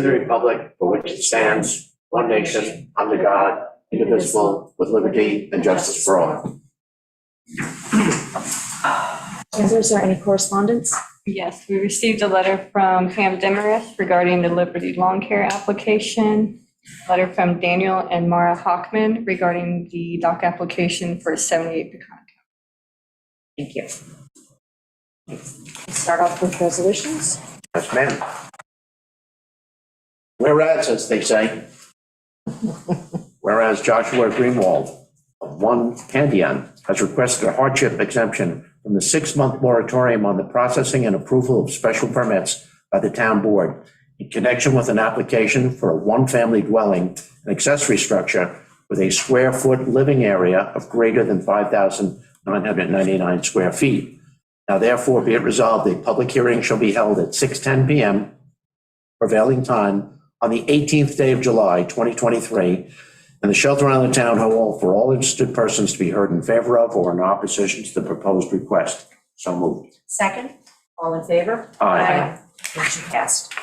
to the republic for which it stands, one nation, under God, indivisible, with liberty and justice for all. Is there any correspondence? Yes, we received a letter from Pam Demarest regarding the Liberty Lawn Care application. Letter from Daniel and Mara Hockman regarding the dock application for 78 Peconic. Thank you. Let's start off with resolutions. Yes, ma'am. Whereas, as they say, whereas Joshua Greenwald of 1 Pandion has requested a hardship exemption from the 6-month moratorium on the processing and approval of special permits by the town board in connection with an application for a 1-family dwelling, an accessory structure with a square foot living area of greater than 5,999 square feet. Now therefore be it resolved, a public hearing shall be held at 6:10 p.m. prevailing time on the 18th day of July, 2023, in the Shelter Island Town Hall for all interested persons to be heard in favor of or in opposition to the proposed request. So moved. Second, all in favor? Aye. Motion passed.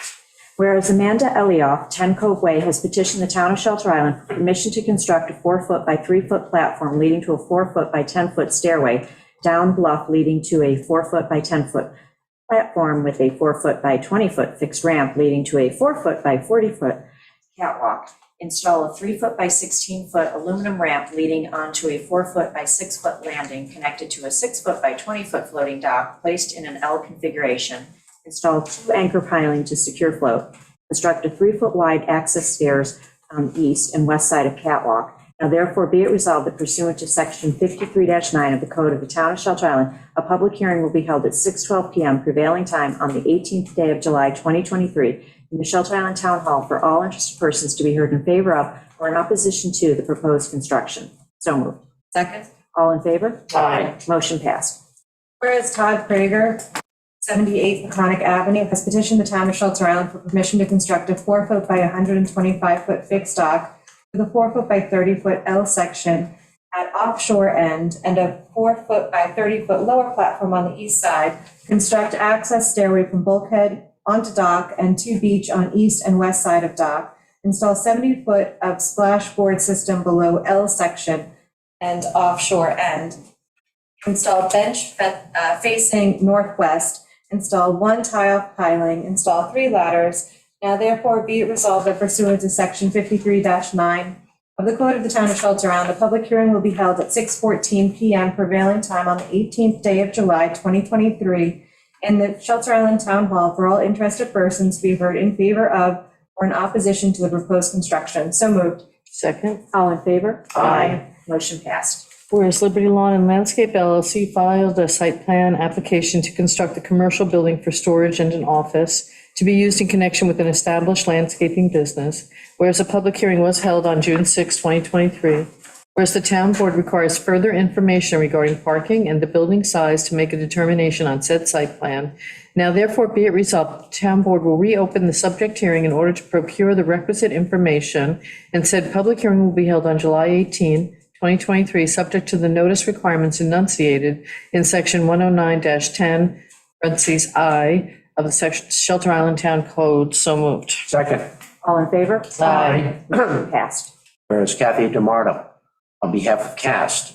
Whereas Amanda Elioff, 10 Cove Way, has petitioned the town of Shelter Island for permission to construct a 4-foot by 3-foot platform leading to a 4-foot by 10-foot stairway down bluff leading to a 4-foot by 10-foot platform with a 4-foot by 20-foot fixed ramp leading to a 4-foot by 40-foot catwalk. Install a 3-foot by 16-foot aluminum ramp leading onto a 4-foot by 6-foot landing connected to a 6-foot by 20-foot floating dock placed in an L configuration. Install 2 anchor piling to secure float. Construct a 3-foot wide access stairs on the east and west side of catwalk. Now therefore be it resolved that pursuant to section 53-9 of the Code of the Town of Shelter Island, a public hearing will be held at 6:12 p.m. prevailing time on the 18th day of July 2023 in the Shelter Island Town Hall for all interested persons to be heard in favor of or in opposition to the proposed construction. So moved. Second. All in favor? Aye. Motion passed. Whereas Todd Prager, 78 Peconic Avenue, has petitioned the town of Shelter Island for permission to construct a 4-foot by 125-foot fixed dock with a 4-foot by 30-foot L section at offshore end and a 4-foot by 30-foot lower platform on the east side. Construct access stairway from bulkhead onto dock and to beach on east and west side of dock. Install 70-foot of splashboard system below L section and offshore end. Install bench facing northwest. Install 1 tile piling. Install 3 ladders. Now therefore be it resolved that pursuant to section 53-9 of the Code of the Town of Shelter Island, a public hearing will be held at 6:14 p.m. prevailing time on the 18th day of July 2023 in the Shelter Island Town Hall for all interested persons to be heard in favor of or in opposition to the proposed construction. So moved. Second. All in favor? Aye. Motion passed. Whereas Liberty Lawn and Landscape LLC filed a site plan application to construct a commercial building for storage and an office to be used in connection with an established landscaping business, whereas a public hearing was held on June 6, 2023, whereas the town board requires further information regarding parking and the building size to make a determination on said site plan. Now therefore be it resolved, the town board will reopen the subject hearing in order to procure the requisite information, and said public hearing will be held on July 18, 2023, subject to the notice requirements enunciated in section 109-10, parentheses I, of the section Shelter Island Town Code. So moved. Second. All in favor? Aye. Motion passed. Whereas Kathy DeMarto, on behalf of CAST,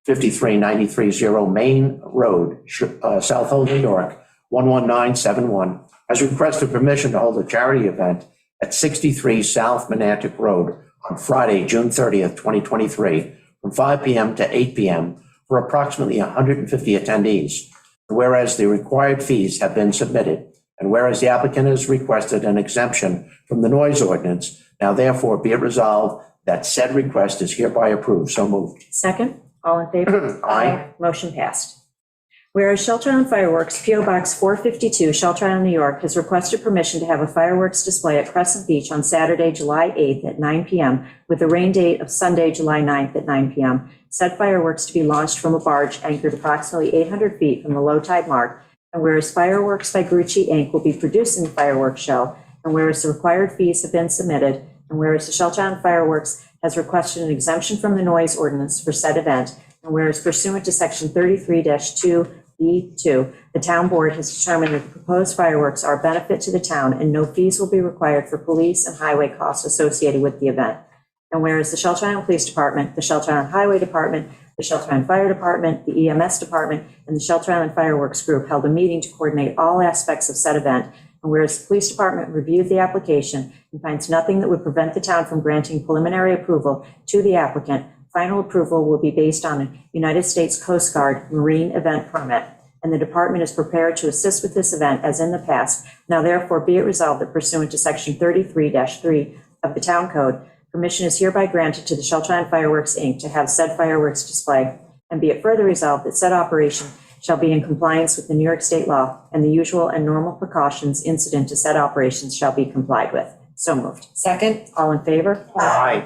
53930 Main Road, South Hole, New York, 11971, has requested permission to hold a charity event at 63 South Monantic Road on Friday, June 30th, 2023, from 5 p.m. to 8 p.m. for approximately 150 attendees. Whereas the required fees have been submitted, and whereas the applicant has requested an exemption from the noise ordinance, now therefore be it resolved that said request is hereby approved. So moved. Second. All in favor? Aye. Motion passed. Whereas Shelter Island Fireworks, P.O. Box 452, Shelter Island, New York, has requested permission to have a fireworks display at Crescent Beach on Saturday, July 8th at 9 p.m. with the rain date of Sunday, July 9th at 9 p.m. Said fireworks to be launched from a barge anchored approximately 800 feet from the low tide mark. And whereas Fireworks by Grucci Inc. will be producing the fireworks show, and whereas the required fees have been submitted, and whereas the Shelter Island Fireworks has requested an exemption from the noise ordinance for said event, and whereas pursuant to section 33-2 B2, the town board has determined that the proposed fireworks are a benefit to the town and no fees will be required for police and highway costs associated with the event. And whereas the Shelter Island Police Department, the Shelter Island Highway Department, the Shelter Island Fire Department, the EMS Department, and the Shelter Island Fireworks Group held a meeting to coordinate all aspects of said event. And whereas the police department reviewed the application and finds nothing that would prevent the town from granting preliminary approval to the applicant, final approval will be based on a United States Coast Guard marine event permit. And the department is prepared to assist with this event as in the past. Now therefore be it resolved that pursuant to section 33-3 of the town code, permission is hereby granted to the Shelter Island Fireworks, Inc. to have said fireworks display, and be it further resolved that said operation shall be in compliance with the New York State law, and the usual and normal precautions incident to said operations shall be complied with. So moved. Second. All in favor? Aye.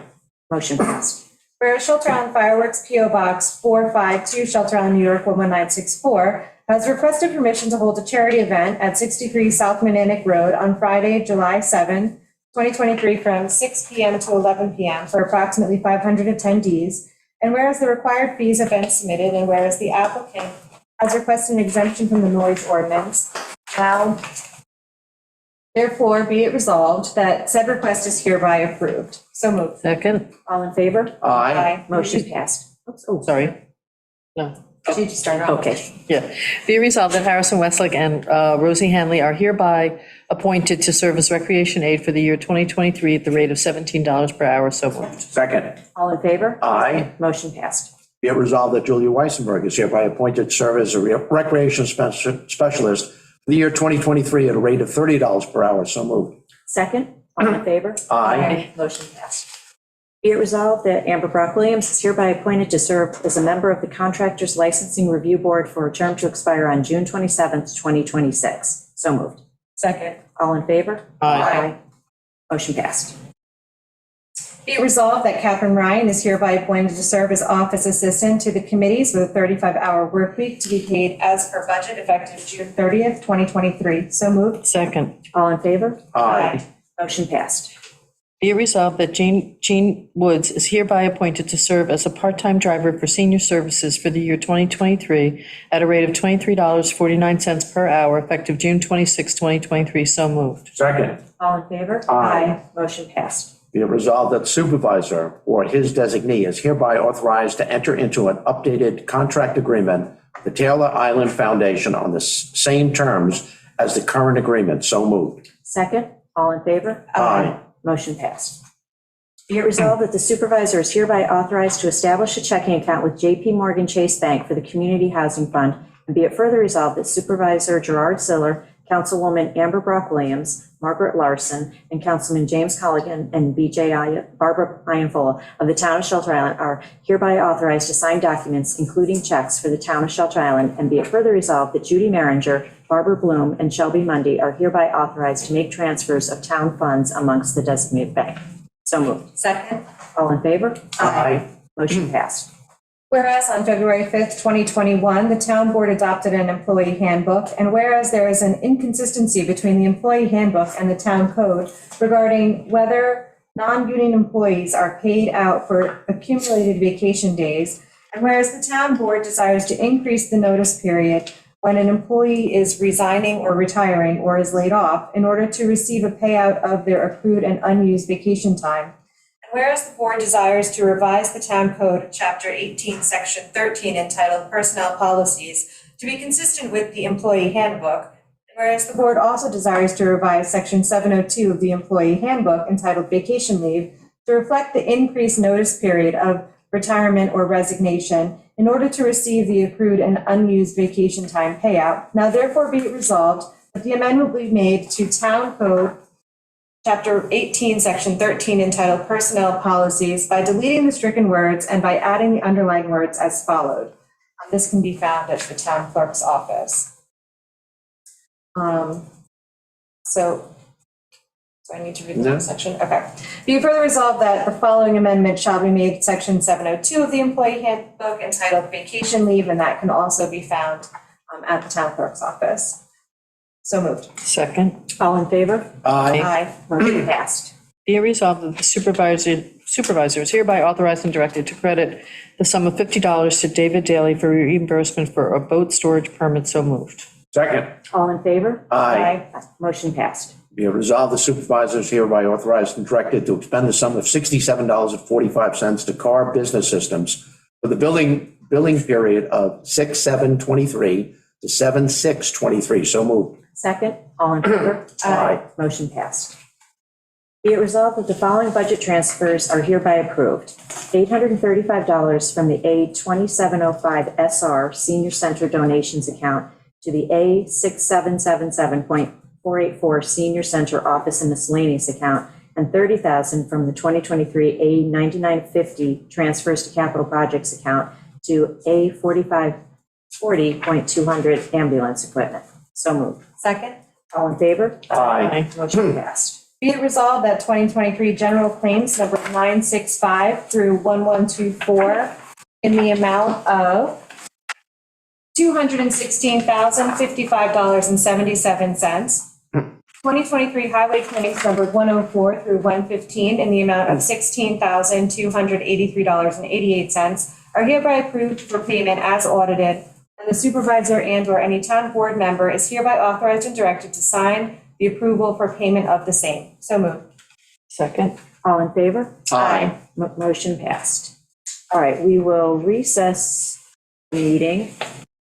Motion passed. Whereas Shelter Island Fireworks PO Box 452, Shelter Island, New York 11964, has requested permission to hold a charity event at 63 South Mananic Road on Friday, July 7, 2023, from 6 p.m. to 11 p.m. for approximately 500 attendees. And whereas the required fees have been submitted, and whereas the applicant has requested an exemption from the noise ordinance, now therefore be it resolved that said request is hereby approved. So moved. Second. All in favor? Aye. Motion passed. Oops, oh, Sorry. No. She just started off. okay. Yeah. Be resolved that Harrison Westlake and Rosie Hanley are hereby appointed to serve as recreation aide for the year 2023 at the rate of $17 per hour. So moved. Second. All in favor? Aye. Motion passed. Be it resolved that Julia Weissenberg is hereby appointed to serve as a recreation specialist for the year 2023 at a rate of $30 per hour. So moved. Second. All in favor? Aye. Motion passed. Be it resolved that Amber Brock Williams is hereby appointed to serve as a member of the Contractors Licensing Review Board for a term to expire on June 27th, 2026. So moved. Second. All in favor? Aye. Motion passed. Be it resolved that Catherine Ryan is hereby appointed to serve as office assistant to the committees with a 35-hour work week to be paid as per budget effective June 30th, 2023. So moved. Second. All in favor? Aye. Motion passed. Be it resolved that Jean Woods is hereby appointed to serve as a part-time driver for senior services for the year 2023 at a rate of $23.49 per hour effective June 26, 2023. So moved. Second. All in favor? Aye. Motion passed. Be it resolved that supervisor or his designee is hereby authorized to enter into an updated contract agreement with the Taylor Island Foundation on the same terms as the current agreement. So moved. Second. All in favor? Aye. Motion passed. Be it resolved that the supervisor is hereby authorized to establish a checking account with J.P. Morgan Chase Bank for the Community Housing Fund, and be it further resolved that Supervisor Gerard Siller, Councilwoman Amber Brock Williams, Margaret Larson, and Councilman James Colligan and Barbara Ianfola of the Town of Shelter Island are hereby authorized to sign documents, including checks, for the Town of Shelter Island, and be it further resolved that Judy Maringer, Barbara Bloom, and Shelby Mundy are hereby authorized to make transfers of town funds amongst the designated bank. So moved. Second. All in favor? Aye. Motion passed. Whereas on February 5th, 2021, the town board adopted an employee handbook, and whereas there is an inconsistency between the employee handbook and the town code regarding whether non-union employees are paid out for accumulated vacation days, and whereas the town board desires to increase the notice period when an employee is resigning or retiring or is laid off in order to receive a payout of their accrued and unused vacation time. And whereas the board desires to revise the town code, chapter 18, section 13, entitled Personnel Policies, to be consistent with the employee handbook. And whereas the board also desires to revise section 702 of the employee handbook, entitled Vacation Leave, to reflect the increased notice period of retirement or resignation in order to receive the accrued and unused vacation time payout. Now therefore be it resolved that the amendment will be made to Town Code, Chapter 18, Section 13, entitled Personnel Policies, by deleting the stricken words and by adding the underlying words as followed. This can be found at the town clerk's office. So I need to read the No. next section? Okay. Be it further resolved that the following amendment shall be made to section 702 of the employee handbook entitled Vacation Leave, and that can also be found at the town clerk's office. So moved. Second. All in favor? Aye. Aye. Motion passed. Be it resolved that the supervisor is hereby authorized and directed to credit the sum of $50 to David Daly for reimbursement for a boat storage permit. So moved. Second. All in favor? Aye. Motion passed. Be it resolved, the supervisor is hereby authorized and directed to expend the sum of $67.45 to Carr Business Systems for the billing period of 6/7/23 to 7/6/23. So moved. Second, all in favor? Aye. Motion passed. Be it resolved that the following budget transfers are hereby approved. $835 from the A2705 SR Senior Center Donations Account to the A6777.484 Senior Center Office and Miscellaneous Account, and $30,000 from the 2023 A9950 Transfers to Capital Projects Account to A4540.200 Ambulance Equipment. So moved. Second. All in favor? Aye. Motion passed. Be it resolved that 2023 general claims number 965 through 1124 in the amount of $216,055.77. 2023 highway claims numbered 104 through 115 in the amount of $16,283.88 are hereby approved for payment as audited, and the supervisor and/or any town board member is hereby authorized and directed to sign the approval for payment of the same. So moved. Second. All in favor? Aye. Motion passed. All right, we will recess the meeting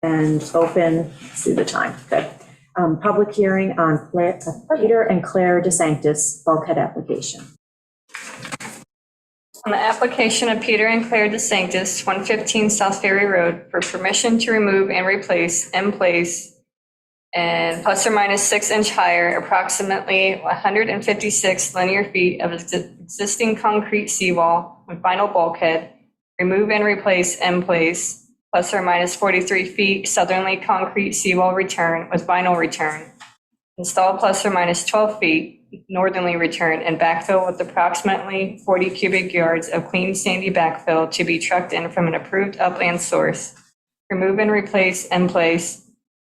and open, let's see the time, good. Public hearing on Peter and Claire DeSanctis bulkhead application. On the application of Peter and Claire DeSanctis, 115 South Ferry Road, for permission to remove and replace in place and plus or minus 6-inch higher, approximately 156 linear feet of existing concrete seawall with vinyl bulkhead, remove and replace in place, plus or minus 43 feet southerly concrete seawall return with vinyl return, install plus or minus 12 feet northerly return, and backfill with approximately 40 cubic yards of clean sandy backfill to be trucked in from an approved upland source, remove and replace in place,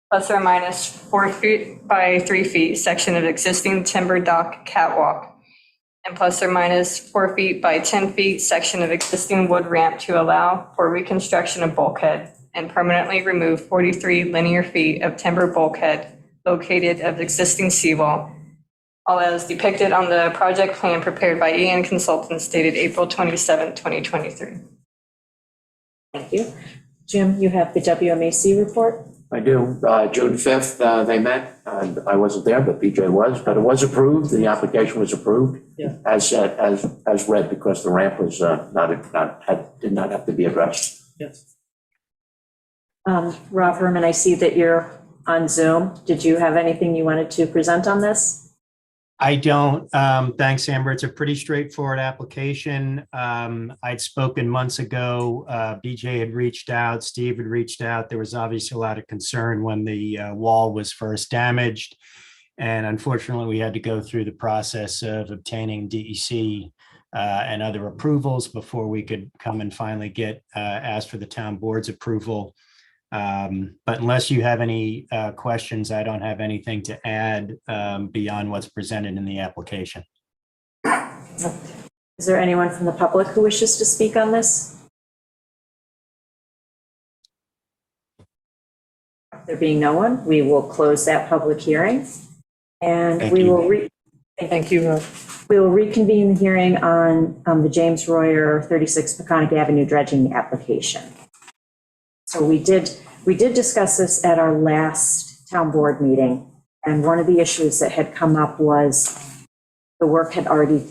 plus or minus 4 feet by 3 feet section of existing timber dock catwalk, and plus or minus 4 feet by 10 feet section of existing wood ramp to allow for reconstruction of bulkhead, and permanently remove 43 linear feet of timber bulkhead located of existing seawall, all as depicted on the project plan prepared by EN Consultants dated April 27, 2023. Thank you. Jim, you have the WMAC report? I do. June 5th, they met. I wasn't there, but BJ was, but it was approved. The application was approved. Yeah. As read, because the ramp was did not have to be addressed. Yes. Rob Herman, I see that you're on Zoom. Did you have anything you wanted to present on this? I don't. Thanks, Amber. It's a pretty straightforward application. I'd spoken months ago. BJ had reached out. Steve had reached out. There was obviously a lot of concern when the wall was first damaged. And unfortunately, we had to go through the process of obtaining DEC and other approvals before we could come and finally get asked for the town board's approval. But unless you have any questions, I don't have anything to add beyond what's presented in the application. Is there anyone from the public who wishes to speak on this? There being no one, we will close that public hearing. And Thank we you. will Thank you, Rob. we will reconvene the hearing on the James Royer 36 Peconic Avenue dredging application. So we did discuss this at our last town board meeting, and one of the issues that had come up was the work had already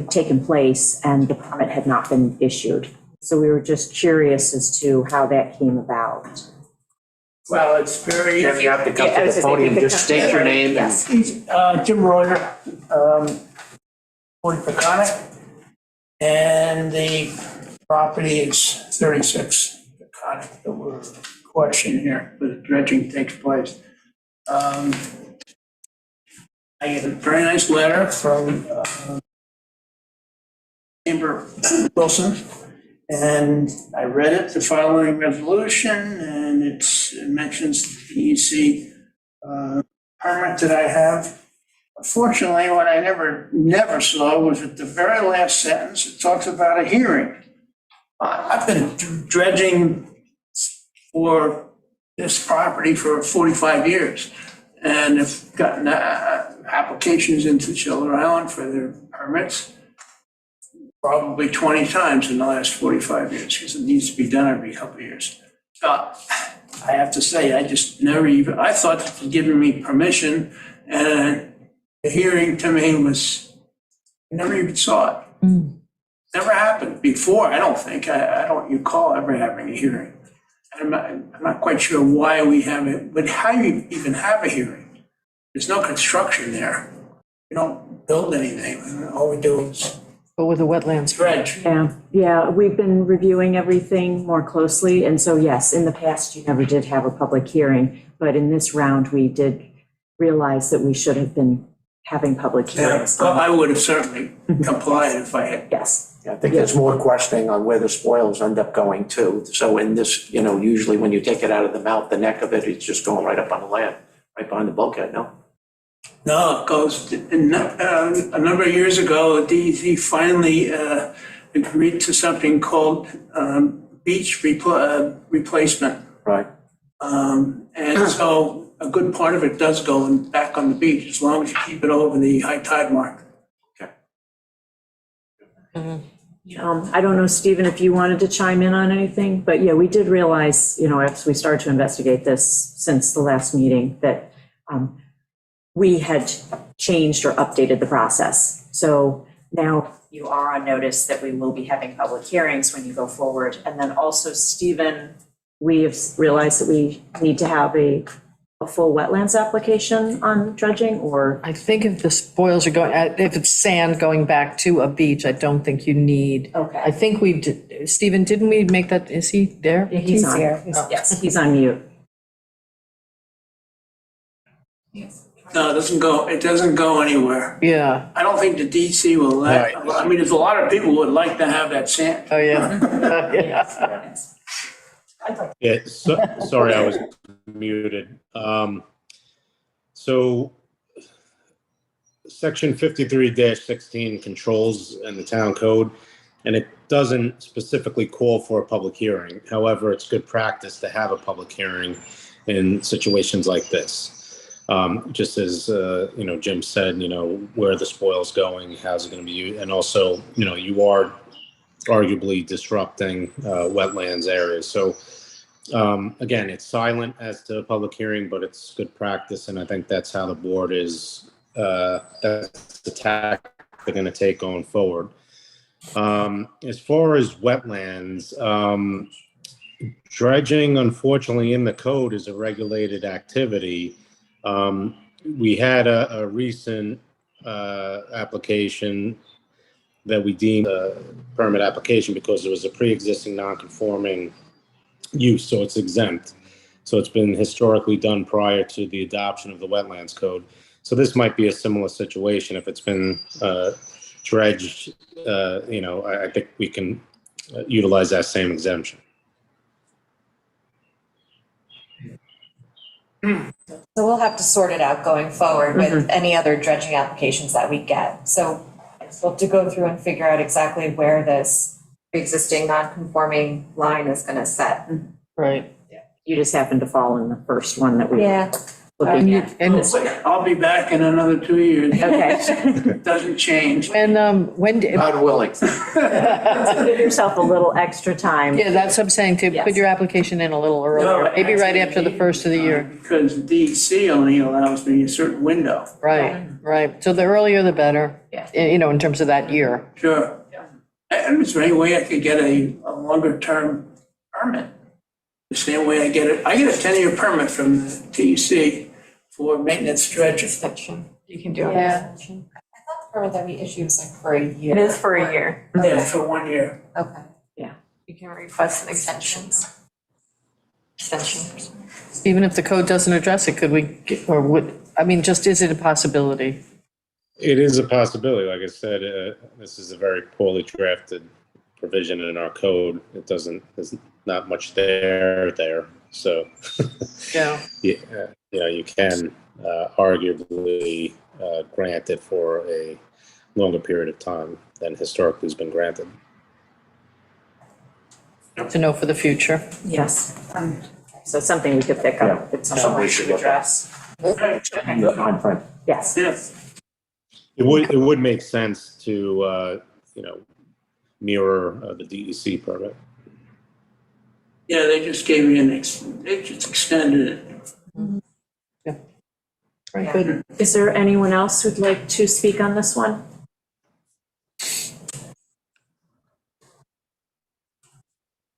taken place and the permit had not been issued. So we were just curious as to how that came about. Well, it's very, Jim, you have to come Yeah, I to was the gonna say, podium, you could just come- state your name. Yes. Jim Royer, 40 Peconic, and the property is 36 Peconic that we're questioning here, where the dredging takes place. I get a very nice letter from Amber Wilson, and I read it, the following resolution, and it mentions the DEC permit that I have Unfortunately, what I never saw was at the very last sentence, it talks about a hearing. I've been dredging for this property for 45 years and have gotten applications into Shelter Island for their permits probably 20 times in the last 45 years because it needs to be done every couple of years. So I have to say, I just never even, I thought that they'd given me permission and the hearing to me was, never even saw it. Never happened before, I don't think. I don't recall ever having a hearing. I'm not quite sure why we have it, but how do you even have a hearing? There's no construction there. We don't build anything. All we do is But with the wetlands. dredge. Yeah, we've been reviewing everything more closely, and so yes, in the past, you never did have a public hearing, but in this round, we did realize that we should have been having public hearings. Well, I would have certainly complied if I had. Yes, I think there's more questioning on where the spoils end up going too. So in this, usually when you take it out of the mouth, the neck of it, it's just going right up on the land, right behind the bulkhead, no? No, it goes, a number of years ago, DEC finally agreed to something called beach replacement. Right. And so a good part of it does go back on the beach, as long as you keep it over the high tide mark. I don't know, Stephen, if you wanted to chime in on anything, but yeah, we did realize, as we started to investigate this since the last meeting, that we had changed or updated the process. So now you are on notice that we will be having public hearings when you go forward. And then also, Stephen, we have realized that we need to have a full wetlands application on dredging, or? I think if the spoils are going, if it's sand going back to a beach, I don't think you need. Okay. I think we did, Stephen, didn't we make that, is he there? Yeah, he's on. here. Yes, he's on mute. No, it doesn't go anywhere. Yeah, I don't think the DEC will let, Right. I mean, there's a lot of people who would like to have that sand. oh, yeah. Yeah. Yeah, sorry, I was muted. So section 53-16 controls in the town code, and it doesn't specifically call for a public hearing. However, it's good practice to have a public hearing in situations like this. Just as, Jim said, where the spoil's going, how's it going to be used, and also, you are arguably disrupting wetlands areas. So again, it's silent as to a public hearing, but it's good practice, and I think that's how the board is, that's the tack they're going to take going forward. As far as wetlands, dredging, unfortunately, in the code is a regulated activity. We had a recent application that we deemed a permit application because it was a pre-existing non-conforming use, so it's exempt. So it's been historically done prior to the adoption of the wetlands code. So this might be a similar situation. If it's been dredged, I think we can utilize that same exemption. So we'll have to sort it out going forward with any other dredging applications that we get. So we'll have to go through and figure out exactly where this existing non-conforming line is going to set. Right. You just happened to fall in the first one that we were Yeah. looking at. And I'll be back in another 2 years. Okay. It doesn't change. when, God willing. Give yourself a little extra time. yeah, that's what I'm saying, to put Yes. your application in a little earlier, maybe right after the first of the year. Because DEC only allows me a certain window. Right. So the earlier the better, Yeah. in terms of that year. Sure. And is there any way I could get a longer term permit? The same way I get a 10-year permit from the DEC for maintenance dredging. You can do it. Yeah. I thought the permit that we issued was like for a year. It is for a year. Yeah, for 1 year. Okay. You can request an extension. Even if the code doesn't address it, could we, or would, just is it a possibility? It is a possibility. Like I said, this is a very poorly drafted provision in our code. There's not much there. So, Yeah. you can arguably granted for a longer period of time than historically has been granted. To know for the future. Yes. So something we could pick up at some Something we point should to look at. address. The timeframe. Yes. Yes. It would make sense to, mirror the DEC permit. Yeah, they just gave me they just extended it. Very good. Is there anyone else who'd like to speak on this one?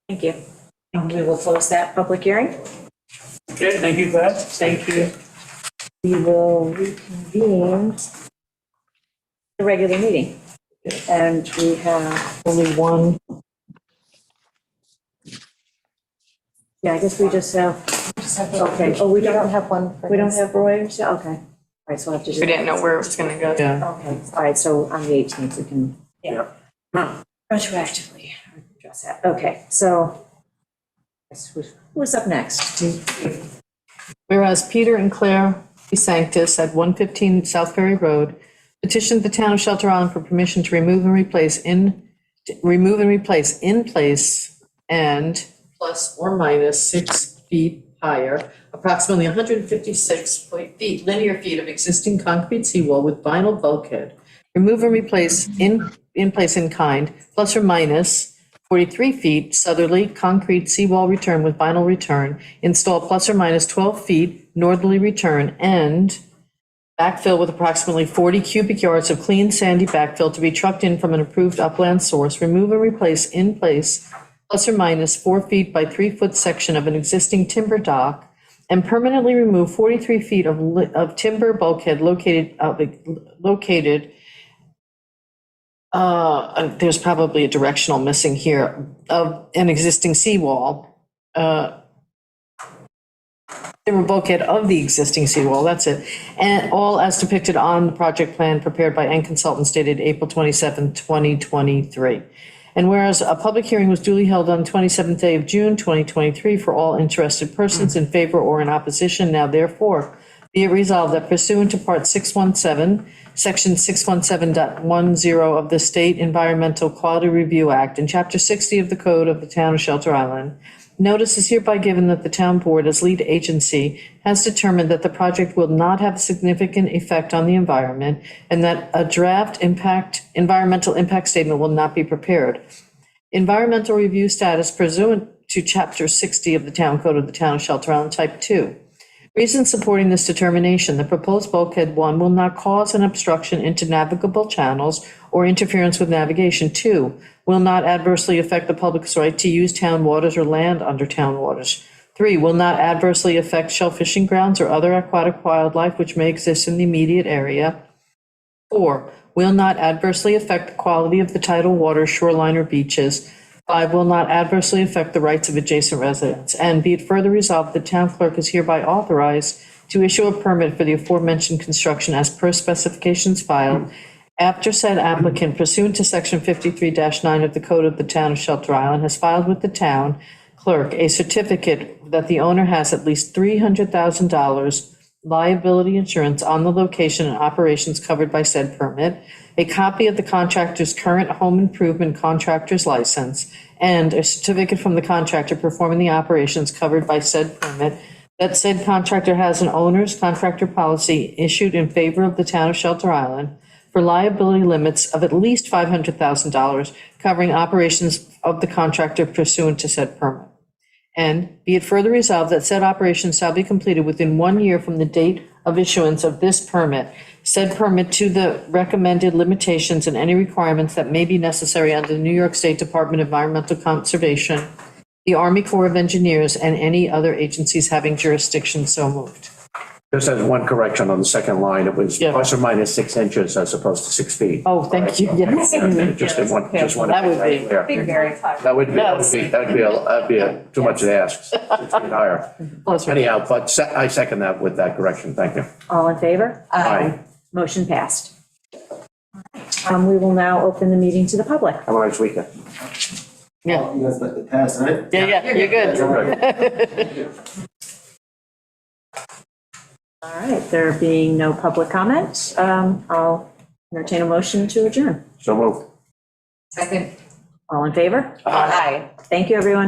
Thank you. And we will close that public hearing. Okay, thank you, guys. Thank you. We will reconvene the regular meeting. And we have, Only one. yeah, I guess we just have, okay, oh, we don't have one. we don't have Roy, okay. All right, so we'll have to just. We didn't know where it was going to go. Yeah. Okay, all right, so on the 18th, we can. Yeah. Retroactively address that. Okay, so who's up next? Whereas Peter and Claire DeSanctis at 115 South Ferry Road petitioned the town of Shelter Island for permission to remove and replace in place and plus or minus 6 feet higher, approximately 156 feet, linear feet of existing concrete seawall with vinyl bulkhead. Remove and replace in place in kind, plus or minus 43 feet southerly concrete seawall return with vinyl return. Install plus or minus 12 feet northerly return and backfill with approximately 40 cubic yards of clean sandy backfill to be trucked in from an approved upland source. Remove and replace in place plus or minus 4 feet by 3 foot section of an existing timber dock and permanently remove 43 feet of timber bulkhead located, there's probably a directional missing here, of an existing seawall. Timber bulkhead of the existing seawall, that's it. And all as depicted on the project plan prepared by N Consultants dated April 27, 2023. And whereas a public hearing was duly held on 27th day of June, 2023 for all interested persons in favor or in opposition, now therefore be it resolved that pursuant to Part 617, Section 617.10 of the State Environmental Quality Review Act and Chapter 60 of the Code of the Town of Shelter Island, notice is hereby given that the town board as lead agency has determined that the project will not have a significant effect on the environment and that a draft environmental impact statement will not be prepared. Environmental review status pursuant to Chapter 60 of the Town Code of the Town of Shelter Island, Type 2. Reasons supporting this determination: the proposed bulkhead 1 will not cause an obstruction into navigable channels or interference with navigation. 2, will not adversely affect the public's right to use town waters or land under town waters. 3, will not adversely affect shell fishing grounds or other aquatic wildlife which may exist in the immediate area. 4, will not adversely affect the quality of the tidal water, shoreline, or beaches. 5, will not adversely affect the rights of adjacent residents. And be it further resolved, the town clerk is hereby authorized to issue a permit for the aforementioned construction as per specifications filed after said applicant pursuant to Section 53-9 of the Code of the Town of Shelter Island has filed with the town clerk a certificate that the owner has at least $300,000 liability insurance on the location and operations covered by said permit, a copy of the contractor's current home improvement contractor's license, and a certificate from the contractor performing the operations covered by said permit that said contractor has an owner's contractor policy issued in favor of the town of Shelter Island for liability limits of at least $500,000 covering operations of the contractor pursuant to said permit. And be it further resolved that said operation shall be completed within 1 year from the date of issuance of this permit, said permit to the recommended limitations and any requirements that may be necessary under the New York State Department of Environmental Conservation, the Army Corps of Engineers, and any other agencies having jurisdiction so moved. Just as one correction on the second line, it was Yeah. plus or minus 6 inches as opposed to 6 feet. Oh, thank you, yes. Just one. That would be- That would be too much to ask. 6 feet higher. Plus or- Anyhow, but I second that with that correction. Thank you. All in favor? Aye. Motion passed. We will now open the meeting to the public. Have a nice weekend. Yeah, You guys let it pass, right? yeah, you're good. You're good. All right, there being no public comment, I'll entertain a motion to adjourn. So moved. Second. All in favor? Aye. Thank you, everyone.